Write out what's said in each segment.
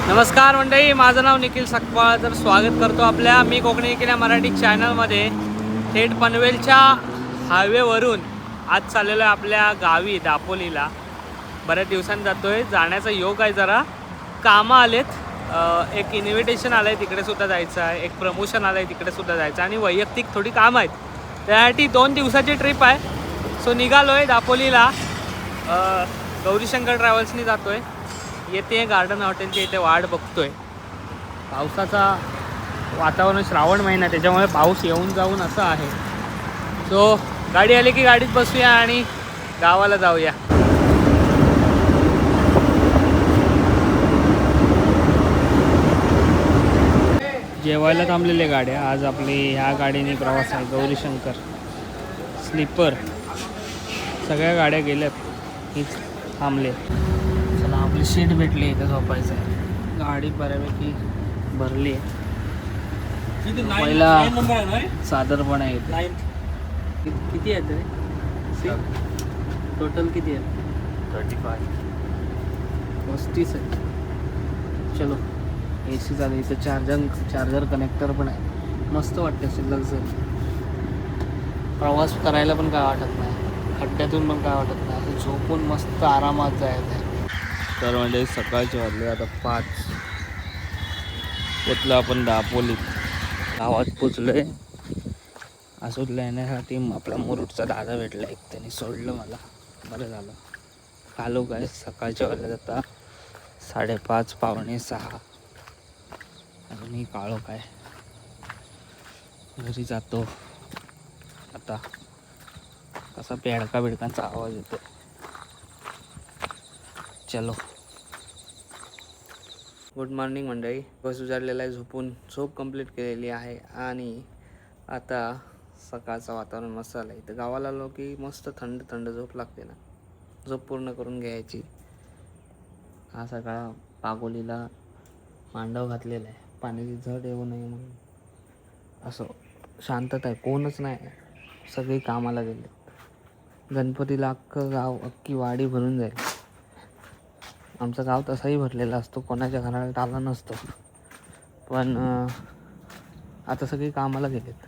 नमस्कार मंडळी, माझं नाव निखिल सकपाळ. तर स्वागत करतो आपल्या मी कोकणी निखिल या मराठी चॅनलमध्ये. थेट पनवेलच्या हायवेवरून आज चाललेलो आहे आपल्या गावी दापोलीला. बऱ्याच दिवसांनी जातो आहे, जाण्याचा योग आहे. जरा कामं आलेत, एक इन्व्हिटेशन आलं आहे तिकडे सुद्धा जायचं आहे, एक प्रमोशन आलं आहे तिकडे सुद्धा जायचं आहे, आणि वैयक्तिक थोडी कामं आहेत. त्यासाठी 2 दिवसाची ट्रिप आहे. सो निघालो आहे दापोलीला. गौरीशंकर ट्रॅव्हल्सनी जातो आहे. येते गार्डन हॉटेलच्या इथे वाट बघतोय. पावसाचा वातावरण, श्रावण महिना, त्याच्यामुळे पाऊस येऊन जाऊन असं आहे. सो गाडी आली की गाडीत बसूया आणि गावाला जाऊया. जेवायला थांबलेल्या गाड्या. आज आपली ह्या गाडीने प्रवास आहे. गौरीशंकर स्लीपर, सगळ्या गाड्या गेल्यात, हीच थांबले. चला, आपली सीट भेटली, इथं झोपायचं आहे. गाडी बऱ्यापैकी भरली आहे. पहिला सादर पण आहे इथे. किती आहेत रे टोटल? किती आहेत? 35. 35 आहे. चलो, ए सी चालू. इथं चार्जर कनेक्टर पण आहे. मस्त वाटतं असेल लक्झरी. प्रवास करायला पण काय वाटत नाही, खड्ड्यातून पण काय वाटत नाही. झोपून मस्त आरामात जायचं आहे. तर म्हणजे सकाळचे वाजले आता 5. पोचलो आपण दापोलीत. गावात पोचलोय. असोदला येण्यासाठी आपला मुरुडचा दादा भेटला एक, त्याने सोडलं मला. बरं झालं. कालो काय सकाळच्या वाजले आता 5:30 पावणे 6. अजूनही काळो काय. घरी जातो आता. कसा पेडका बिडकांचा आवाज येतो. चलो. गुड मॉर्निंग मंडळी. बस उजाडलेला आहे. झोप कंप्लीट केलेली आहे. आणि आता सकाळचं वातावरण मस्त आलं. इथं गावाला आलो की मस्त थंड थंड झोप लागते ना, झोप पूर्ण करून घ्यायची. हा सगळा पागोलीला मांडव घातलेला आहे, पाण्याची झड येऊ नये म्हणून. असं शांतता आहे, कोणच नाही, सगळे कामाला गेले. गणपतीला अख्खं गाव, अख्खी वाडी भरून जाईल. आमचं गाव तसाही भरलेला असतो, कोणाच्या घरात आला नसतो. पण आता सगळी कामाला गेलेत.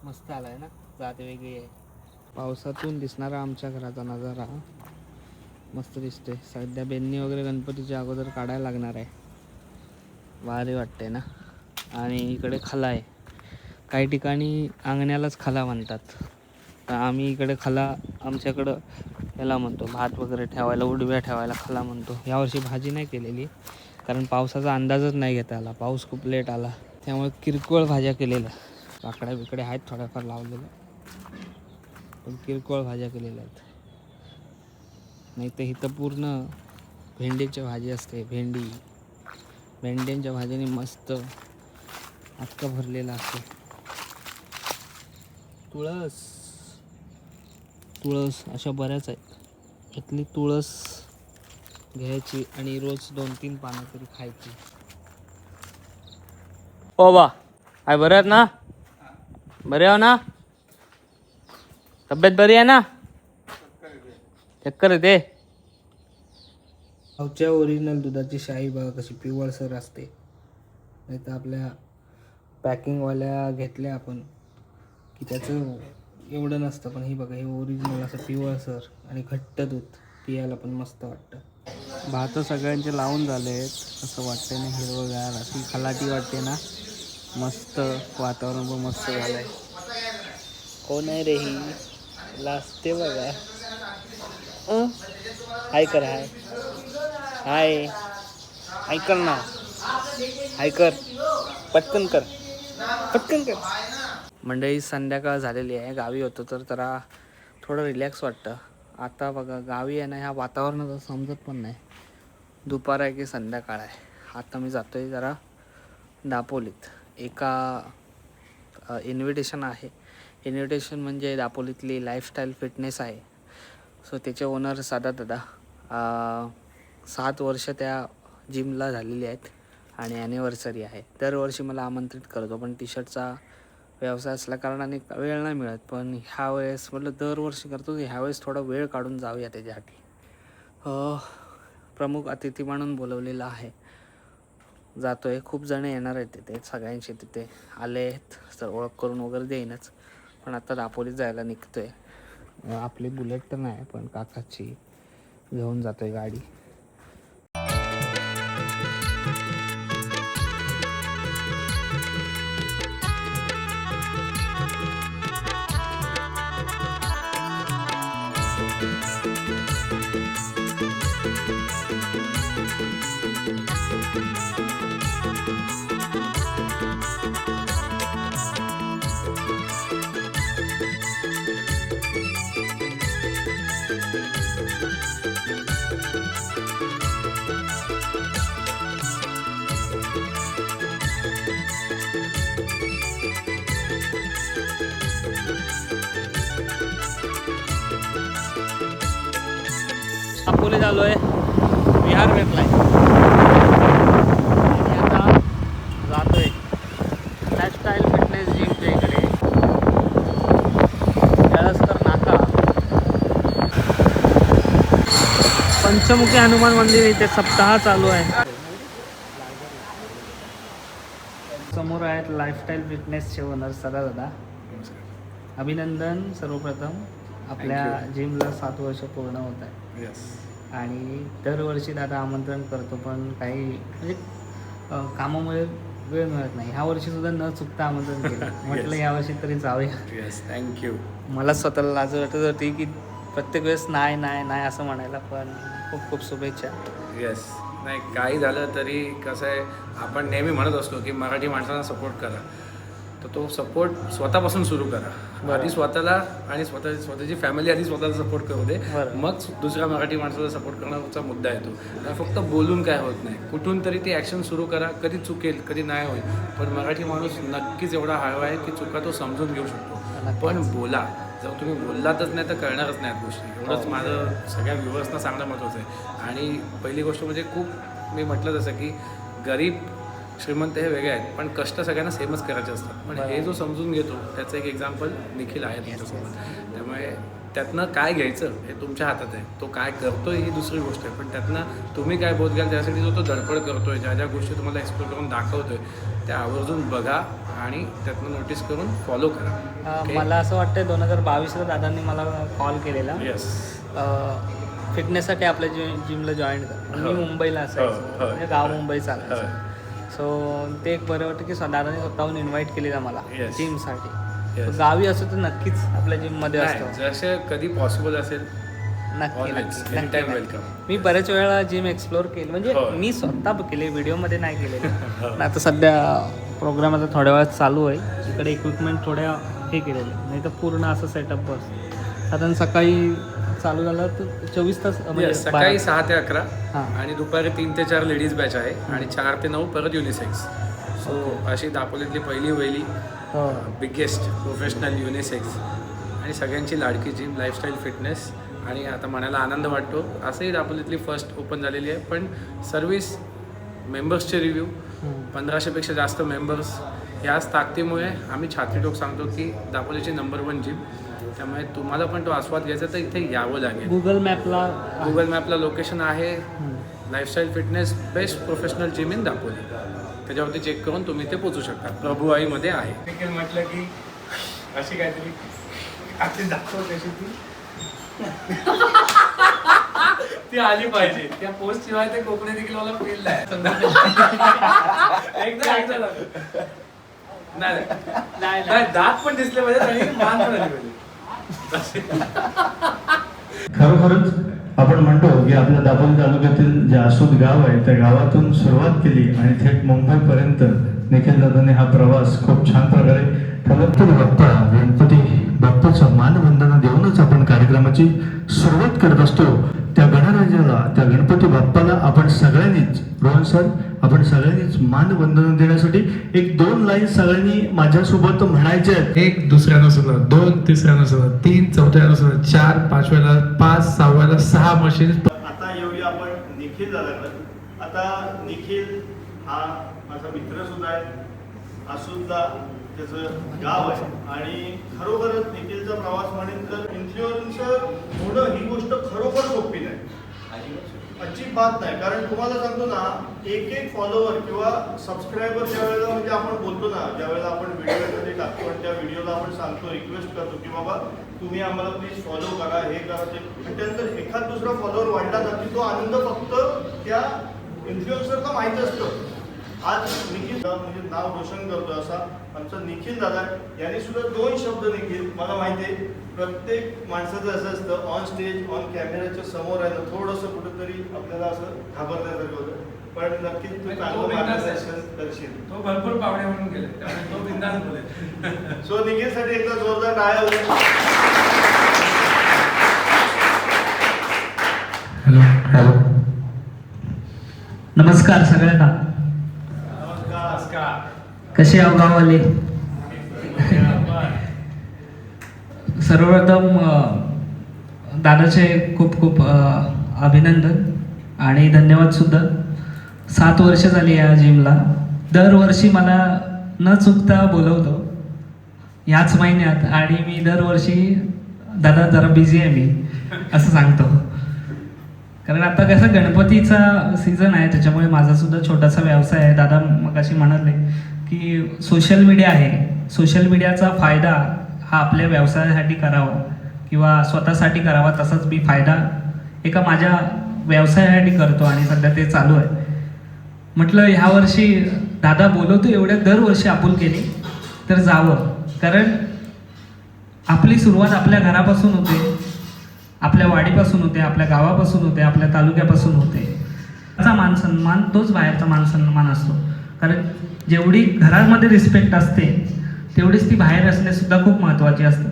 मस्त आला आहे ना, जात वेगळी आहे. पावसातून दिसणारा आमच्या घराचा नजारा मस्त दिसतोय. सध्या बेंनी वगैरे गणपतीच्या अगोदर काढायला लागणार आहे. भारी वाटते ना. आणि इकडे खला आहे. काही ठिकाणी अंगण्यालाच खला म्हणतात. तर आम्ही इकडे खला, आमच्याकडं याला म्हणतो. भात वगैरे ठेवायला, उडव्या ठेवायला खला म्हणतो. यावर्षी भाजी नाही केलेली, कारण पावसाचा अंदाजच नाही घेता आला. पाऊस खूप लेट आला, त्यामुळे किरकोळ भाज्या केलेल्या. काकड्या बिकड्या आहेत थोड्याफार लावलेल्या, पण किरकोळ भाज्या केलेल्या आहेत. नाही तर इथं पूर्ण भेंडीची भाजी असते. भेंड्यांच्या भाजीने मस्त अख्खा भरलेला असतो. तुळस अशा बऱ्याच आहेत. इथली तुळस घ्यायची आणि रोज 2-3 पानं तरी खायची. ओ बा, काय बरं आहेत ना? बरे आहो ना? तब्येत बरी आहे ना? चक्कर येते. गावच्या ओरिजिनल दुधाची शाई बघा कशी पिवळसर असते. नाही तर आपल्या पॅकिंगवाल्या घेतल्या आपण की त्याचं एवढं नसतं. पण ही बघा, हे ओरिजिनल असं पिवळसर आणि घट्ट दूध, पियाला पण मस्त वाटतं. भात सगळ्यांचे लावून झाले आहेत, असं वाटतं ना, हिरवगार अशी खलाटी वाटते ना. मस्त वातावरण पण मस्त झालं आहे. कोण आहे रे ही? लाजते बघा. हाय कर, हाय हाय कर ना, हाय कर, पटकन कर. मंडळी, संध्याकाळ झालेली आहे. गावी होतो तर जरा थोडं रिलॅक्स वाटतं. आता बघा गावी आहे ना, ह्या वातावरणाचं समजत पण नाही दुपार आहे की संध्याकाळ आहे. आता मी जातो आहे जरा दापोलीत. एका इन्व्हिटेशन आहे. इन्व्हिटेशन म्हणजे दापोलीतली लाईफस्टाईल फिटनेस आहे. सो त्याचे ओनर सादा दादा, 7 वर्ष त्या जिमला झालेली आहेत आणि ॲनिव्हर्सरी आहे. दरवर्षी मला आमंत्रित करतो, पण टी शर्टचा व्यवसाय असल्या कारणाने वेळ नाही मिळत. पण ह्या वेळेस म्हटलं दरवर्षी करतो, ह्यावेळेस थोडा वेळ काढून जाऊया त्याच्यासाठी. प्रमुख अतिथी म्हणून बोलवलेलं आहे. जातोय, खूप जण येणार आहेत तिथे, सगळ्यांशी तिथे आले आहेत, तर ओळख करून वगैरे देईनच. पण आता दापोलीत जायला निघतोय. आपली बुलेट तर नाही, पण काकाची घेऊन जातोय गाडी. दापोलीत आलोय, विहार भेटलाय आणि आता जातोय लाईफस्टाईल फिटनेस जिमच्या इकडे, जळसकर नाका. पंचमुखी हनुमान मंदिर इथे सप्ताह चालू आहे. समोर आहेत लाईफस्टाईल फिटनेसचे ओनर सदा दादा. अभिनंदन सर्वप्रथम, आपल्या जिमला 7 वर्ष पूर्ण होत आहे. आणि दरवर्षी दादा आमंत्रण करतो, पण काही म्हणजे कामामुळे वेळ मिळत नाही. ह्या वर्षी सुद्धा न चुकता आमंत्रण केलं. म्हटलं यावर्षी तरी जाऊया. थँक्यू. मला स्वतःला लाज वाटत होती की प्रत्येक वेळेस नाही नाही नाही असं म्हणायला, पण खूप खूप शुभेच्छा. येस, नाही काही झालं तरी कसं आहे, आपण नेहमी म्हणत असतो की मराठी माणसांना सपोर्ट करा, तर तो सपोर्ट स्वतःपासून सुरू करा. आधी स्वतःला आणि स्वतःची फॅमिली आधी स्वतःला सपोर्ट करू दे, मग दुसऱ्या मराठी माणसाला सपोर्ट करण्याचा मुद्दा येतो. फक्त बोलून काय होत नाही, कुठून तरी ती ॲक्शन सुरू करा. कधी चुकेल, कधी नाही होईल, पण मराठी माणूस नक्कीच एवढा हळवा आहे की चुका तो समजून घेऊ शकतो. पण बोला, जर तुम्ही बोललातच नाही तर कळणारच नाही गोष्टी. एवढंच माझं सगळ्या व्ह्युअर्सना सांगणं महत्त्वाचं आहे. आणि पहिली गोष्ट म्हणजे खूप मी म्हटलं जसं की गरीब श्रीमंत हे वेगळे आहेत, पण कष्ट सगळ्यांना सेमच करायचे असतात. पण हे जो समजून घेतो त्याचं एक एक्झाम्पल निखिल आहे तुमच्यासोबत. त्यामुळे त्यातनं काय घ्यायचं हे तुमच्या हातात आहे. तो काय करतोय ही दुसरी गोष्ट आहे, पण त्यातनं तुम्ही काय बोध घ्याल त्यासाठी जो तो धडपड करतोय, ज्या ज्या गोष्टी तुम्हाला एक्सप्लोर करून दाखवतोय त्या आवर्जून बघा आणि त्यातनं नोटीस करून फॉलो करा. मला असं वाटतं 2022ला दादांनी मला कॉल केलेला. येस, फिटनेससाठी आपल्या जिमला जॉईन कर. मी मुंबईला असायचो, म्हणजे गाव मुंबईचा असायचं. सो ते एक बरं वाटतं की दादाने स्वतःहून इन्व्हाइट केलेलं मला जिमसाठी. गावी असो तर नक्कीच आपल्या जिममध्ये असतो. जसे कधी पॉसिबल असेल नक्की नक्की वेलकम. मी बऱ्याच वेळा जिम एक्सप्लोर केली, म्हणजे मी स्वतः केले, व्हिडिओमध्ये नाही केलेले. आता सध्या प्रोग्राम आता थोड्या वेळात चालू आहे. इकडे इक्विपमेंट थोड्या हे केलेले, नाही तर पूर्ण असं सेटअप बस. साधारण सकाळी चालू झालं तर 24 तास, म्हणजे सकाळी 6 ते 11 आणि दुपारी 3 ते 4 लेडीज बॅच आहे आणि 4 ते 9 परत युनिसेक्स. सो अशी दापोलीतली पहिली बिगेस्ट प्रोफेशनल युनिसेक्स आणि सगळ्यांची लाडकी जिम लाईफस्टाईल फिटनेस. आणि आता म्हणायला आनंद वाटतो, असंही दापोलीतली फर्स्ट ओपन झालेली आहे. पण सर्व्हिस, मेंबर्सचे रिव्ह्यू, 1500पेक्षा जास्त मेंबर्स, याच ताकदीमुळे आम्ही छातीठोक सांगतो की दापोलीची नंबर 1 जिम. त्यामुळे तुम्हाला पण तो आस्वाद घ्यायचा तर इथे यावं लागेल. गुगल मॅपला लोकेशन आहे lifestyle fitness best professional gym in Dapoli. त्याच्यावरती चेक करून तुम्ही इथे पोहोचू शकता. प्रभुआईमध्ये आहे. देखील म्हटलं की अशी काहीतरी आधी दाखव कशी ती आली पाहिजे. त्या पोस्ट शिवाय ते कोकणी देखील मला फील आहे. नाही दात पण दिसले पाहिजे आणि मान पण आली पाहिजे. खरोखरच आपण म्हणतो की आपल्या दापोली तालुक्यातील जे आसोद गाव आहे त्या गावातून सुरुवात केली आणि थेट मुंबईपर्यंत निखिल दादाने हा प्रवास खूप छान प्रकारे गणपती बाप्पाचा मानवंदना देऊनच आपण कार्यक्रमाची सुरुवात करत असतो. त्या गणराजाला, त्या गणपती बाप्पाला आपण सगळ्यांनीच, रोहन सर, आपण सगळ्यांनीच मानवंदना देण्यासाठी 1-2 लाईन सगळ्यांनी माझ्यासोबत म्हणायचे आहेत. 1 दुसऱ्यानं सुद्धा, 2 तिसऱ्यानं सुद्धा, 3 चौथ्यानं सुद्धा, 4 पाचव्याला, 5 सहाव्याला 6 मशीन. आता येऊया आपण निखिल दादाकडे. आता निखिल हा माझा मित्र सुद्धा आहे, आसुद्धा त्याचं गाव आहे आणि खरोखरच निखिलचा प्रवास म्हणेन तर इन्फ्लुएन्सर होणं ही गोष्ट खरोखर सोपी नाही. अजिबात नाही. कारण तुम्हाला सांगतो ना, एक एक फॉलोवर किंवा सबस्क्रायबर ज्या वेळेला म्हणजे आपण बोलतो ना, ज्या वेळेला आपण व्हिडिओमध्ये टाकतो आणि त्या व्हिडिओला आपण सांगतो, रिक्वेस्ट करतो की बाबा तुम्ही आम्हाला प्लीज फॉलो करा, हे करा ते, त्यानंतर एखाद दुसरा फॉलोवर वाढला ना की तो आनंद फक्त त्या इन्फ्लुएन्सरला माहीत असतं. आज निखिल म्हणजे नाव रोशन करतो असा आमचा निखिल दादा, यांनी सुद्धा 2 शब्द निखिल, मला माहिती आहे प्रत्येक माणसाचं असं असतं ऑन स्टेज ऑन कॅमेऱ्याच्या समोर आहे ना थोडंसं कुठंतरी आपल्याला असं घाबरण्यासारखं होतं, पण नक्कीच तू चांगलं मार्गदर्शन करशील. तो भरपूर पावणे म्हणून गेले, त्यामुळे तो बिंदास बोलेल. सो निखिलसाठी एकदा जोरदार टाळ्या होत्या. Hello hello. नमस्कार सगळ्यांना. कसे आहो गाववाले? सर्वप्रथम दादाचे खूप खूप अभिनंदन आणि धन्यवाद सुद्धा. 7 वर्ष झाली या जिमला. दरवर्षी मला न चुकता बोलवतो याच महिन्यात, आणि मी दरवर्षी दादा जरा बिझी आहे मी असं सांगतो. कारण आता कसं गणपतीचा सीझन आहे, त्याच्यामुळे माझा सुद्धा छोटासा व्यवसाय आहे. दादा मगाशी म्हणाले की सोशल मीडिया आहे, सोशल मीडियाचा फायदा हा आपल्या व्यवसायासाठी करावा किंवा स्वतःसाठी करावा, तसाच मी फायदा एका माझ्या व्यवसायासाठी करतो आणि सध्या ते चालू आहे. म्हटलं ह्या वर्षी दादा बोलवतो एवढ्या दरवर्षी आपुलकीने तर जावं, कारण आपली सुरुवात आपल्या घरापासून होते, आपल्या वाडीपासून होते, आपल्या गावापासून होते, आपल्या तालुक्यापासून होते. त्याचा मान सन्मान तोच बाहेरचा मान सन्मान असतो. कारण जेवढी घरामध्ये रिस्पेक्ट असते तेवढीच ती बाहेर असणे सुद्धा खूप महत्त्वाची असते.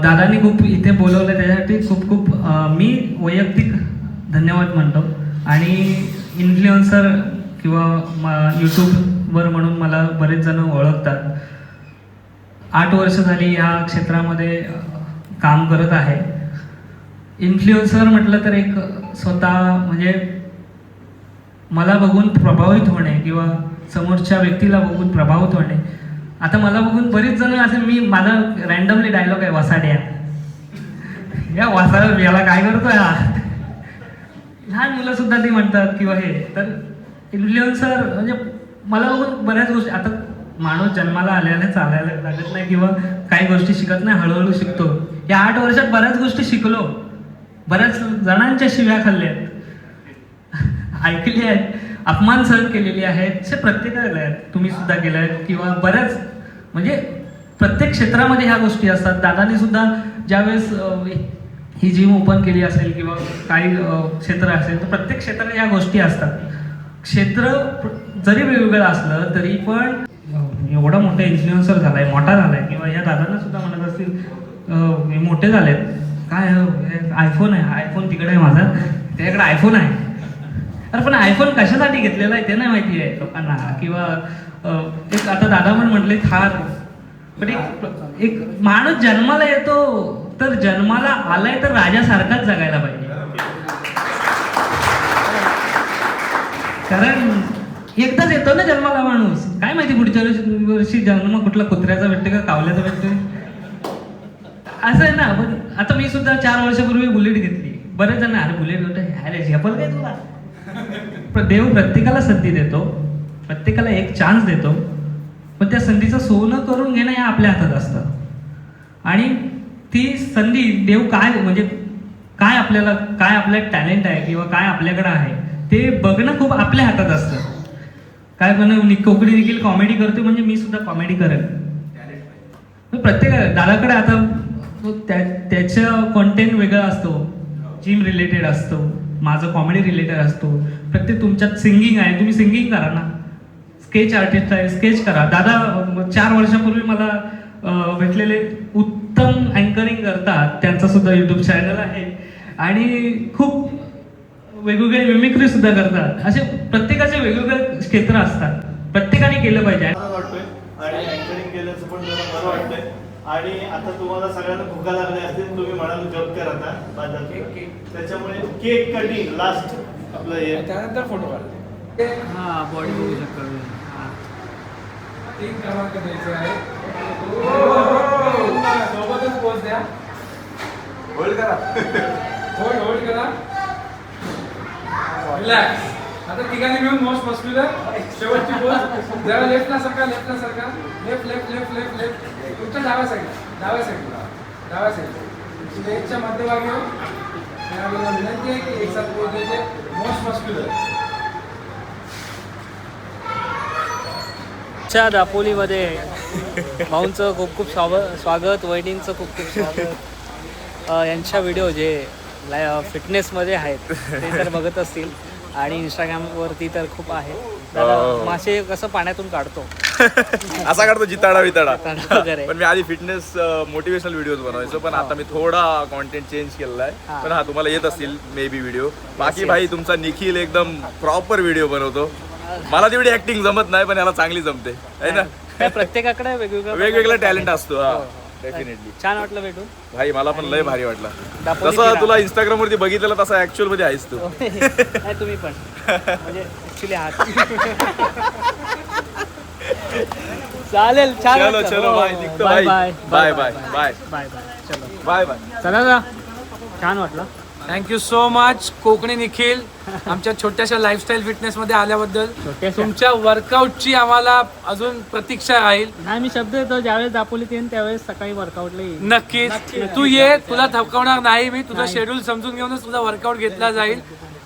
दादांनी खूप इथे बोलवलं त्याच्यासाठी खूप खूप मी वैयक्तिक धन्यवाद म्हणतो. आणि इन्फ्लुएन्सर किंवा यूट्यूबवर म्हणून मला बरेच जण ओळखतात. 8 वर्ष झाली ह्या क्षेत्रामध्ये काम करत आहे. इन्फ्लुएन्सर म्हटलं तर एक स्वतः म्हणजे मला बघून प्रभावित होणे किंवा समोरच्या व्यक्तीला बघून प्रभावित होणे. आता मला बघून बरेच जण असे, मी माझा रँडमली डायलॉग आहे वसाड्या, या वासाला याला काय करतोय हा, लहान मुलं सुद्धा ते म्हणतात किंवा हे. तर इन्फ्लुएन्सर म्हणजे मला बघून बऱ्याच गोष्टी, आता माणूस जन्माला आल्याने चालायला लागत नाही किंवा काही गोष्टी शिकत नाही, हळूहळू शिकतो. या 8 वर्षात बऱ्याच गोष्टी शिकलो, बऱ्याच जणांच्या शिव्या खाल्ल्या आहेत, ऐकली आहेत, अपमान सहन केलेली आहेत, असे प्रत्येकाला आहेत, तुम्ही सुद्धा केलं आहेत किंवा बऱ्याच म्हणजे प्रत्येक क्षेत्रामध्ये ह्या गोष्टी असतात. दादानी सुद्धा ज्यावेळेस ही जिम ओपन केली असेल किंवा काही क्षेत्र असेल तर प्रत्येक क्षेत्रात या गोष्टी असतात. क्षेत्र जरी वेगवेगळं असलं तरी पण एवढा मोठा इन्फ्लुएन्सर झालाय, मोठा झालाय, किंवा या दादांना सुद्धा म्हणत असतील मोठे झालेत, काय आयफोन आहे, आयफोन तिकडे आहे माझा, त्याच्याकडे आयफोन आहे. अरे पण आयफोन कशासाठी घेतलेला आहे ते नाही माहिती आहे लोकांना. किंवा एक आता दादा पण म्हटले थार, पण एक माणूस जन्माला येतो तर जन्माला आलाय तर राजासारखाच जगायला पाहिजे. कारण एकदाच येतो ना जन्माला माणूस, काय माहिती पुढच्या वर्षी जन्म कुठला कुत्र्याचा भेटते का कावल्याचा भेटते, असं आहे ना. पण आता मी सुद्धा 4 वर्षापूर्वी बुलेट घेतली. बरेच जण अरे बुलेट होतं, अरे झेपल काय तुला. देव प्रत्येकाला संधी देतो, प्रत्येकाला एक चान्स देतो, पण त्या संधीचं सोनं करून घेणं हे आपल्या हातात असतं. आणि ती संधी देव काय म्हणजे काय आपल्याला, काय आपल्यात टॅलेंट आहे किंवा काय आपल्याकडे आहे ते बघणं खूप आपल्या हातात असतं. काय म्हणून कोकणी देखील कॉमेडी करते म्हणजे मी सुद्धा कॉमेडी करेन. प्रत्येक दादाकडे आता त्याचं कॉन्टेंट वेगळा असतो, जिम रिलेटेड असतो, माझं कॉमेडी रिलेटेड असतो. प्रत्येक तुमच्यात सिंगिंग आहे, तुम्ही सिंगिंग करा ना. स्केच आर्टिस्ट आहे, स्केच करा. दादा 4 वर्षापूर्वी मला भेटलेले उत्तम अँकरिंग करतात, त्यांचा सुद्धा यूट्यूब चॅनल आहे आणि खूप वेगवेगळे मिमिक्री सुद्धा करतात. असे प्रत्येकाचे वेगवेगळे क्षेत्र असतात, प्रत्येकाने केलं पाहिजे. वाटतोय आणि अँकरिंग केल्याचं पण जरा बरं वाटतंय. आणि आता तुम्हाला सगळ्यांना भुका लागल्या असतील, तुम्ही म्हणाल जॉब करा आता बाजारात, त्याच्यामुळे केक कटिंग लास्ट आपलं हे, त्यानंतर फोटो काढले. हा बॉडी बघू शकता. एक क्रमांक द्यायचा आहे, सोबतच पोच द्या. होल्ड करा, होल्ड करा. रिलॅक्स. आता तिघांनी मिळून मोस्ट मस्क्युलर शेवटची पोज. जरा लेफ्टला सरका, लेफ्टला सरका, left left left left left. तुमच्या डाव्या साईडला, डाव्या साईडला, डाव्या साईडला. स्टेजच्या मध्यभागी हो. आपल्याला विनंती आहे की एक साथ पोज द्यायचे. Most muscular. च्या दापोलीमध्ये भाऊंचं खूप खूप स्वागत, वहिनींचं खूप खूप स्वागत. यांच्या व्हिडिओ जे फिटनेसमध्ये आहेत ते तर बघत असतील आणि इंस्टाग्रामवरती तर खूप आहे. तर मासे कसं पाण्यातून काढतो असा काढतो जिताडा विताडा वगैरे. पण मी आधी फिटनेस मोटिवेशनल व्हिडिओज बनवायचो पण आता मी थोडा कॉन्टेंट चेंज केलेला आहे. पण तुम्हाला येत असतील मे बी व्हिडिओ. बाकी भाई तुमचा निखिल एकदम प्रॉपर व्हिडिओ बनवतो. मला तेवढी ऍक्टिंग जमत नाही पण याला चांगली जमते आहे ना. काय प्रत्येकाकडे वेगवेगळा टॅलेंट असतो. हा डेफिनेटली. छान वाटलं भेटून भाई मला पण लय भारी वाटला. दापोली तसं फिरा. तुला इंस्टाग्राम वरती बघितलेलं तसं ऍक्च्युअल मध्ये आहेस तू. नाही तुम्ही पण म्हणजे ऍक्च्युली आहात. चालेल छान चलो वाटलं. चलो हो, बाय हो. निघतो bye bye bye bye bye bye bye. चलो बाय बाय. चला ना. छान वाटलं. Thank you so much Konkani Nikhil आमच्या छोट्याशा लाईफस्टाईल फिटनेसमध्ये आल्याबद्दल. छोट्याशा. तुमच्या वर्कआउटची आम्हाला अजून प्रतीक्षा राहील. नाही मी शब्द देतो ज्यावेळेस दापोलीत येईन त्यावेळेस सकाळी वर्कआउटला येईन. नक्कीच तू ये. तुला थपकवणार नाही मी. तुझं शेड्यूल समजून घेऊनच तुझा वर्कआउट घेतला जाईल.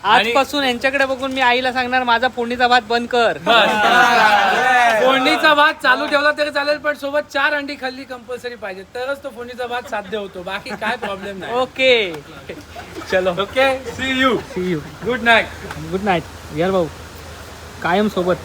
आजपासून यांच्याकडे बघून मी आईला सांगणार माझा फोडणीचा भात बंद कर. फोडणीचा भात चालू ठेवला तरी चालेल पण सोबत 4 अंडी खाल्ली कंपल्सरी पाहिजे तरच तो फोडणीचा भात साध्य होतो. बाकी काय प्रॉब्लेम नाही. ओके चलो. Okay see you. See you. Good night. Good night. यार भाऊ कायम सोबत.